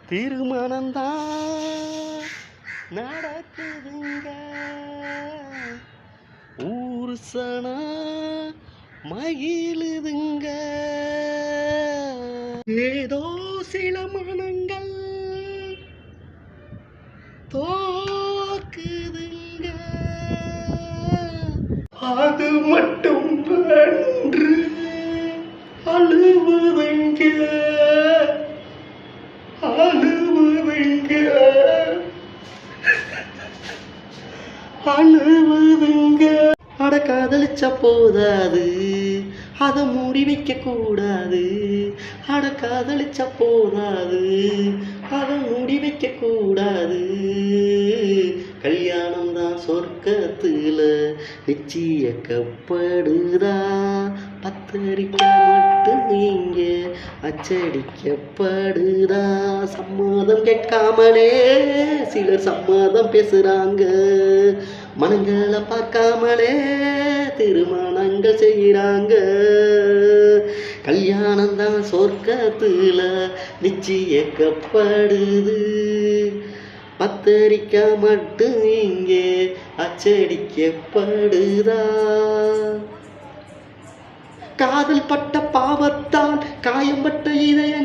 திருமணந்தான் நடக்குதுங்க, ஊரு சனா மகிழுதுங்க. ஏதோ சில மனங்கள் தோக்குதுங்க, அது மட்டும் அன்று அழுவுதுங்க, அழுவுதுங்க, அழுவுதுங்க. அட காதலிச்ச போதாது, அதை மூடி வைக்க கூடாது. அட காதலிச்ச போதாது, அதை மூடி வைக்க கூடாது. கல்யாணம் தான் சொர்க்கத்துல நிச்சயிக்கப்படுதா, பத்திரிக்கை மட்டும் நீங்க அச்சடிக்கப்படுதா. சம்மதம் கேட்காமலே சிலர் சம்மதம் பேசுறாங்க, மனங்களை பார்க்காமலே திருமணங்கள் செய்கிறாங்க. கல்யாணம் தான் சொர்க்கத்துல நிச்சயிக்கப்படுது, பத்திரிக்கை மட்டும் இங்கே அச்சடிக்கப்படுதா. காதல் பட்ட பாவத்தால் காயம்பட்ட இதயங்கள்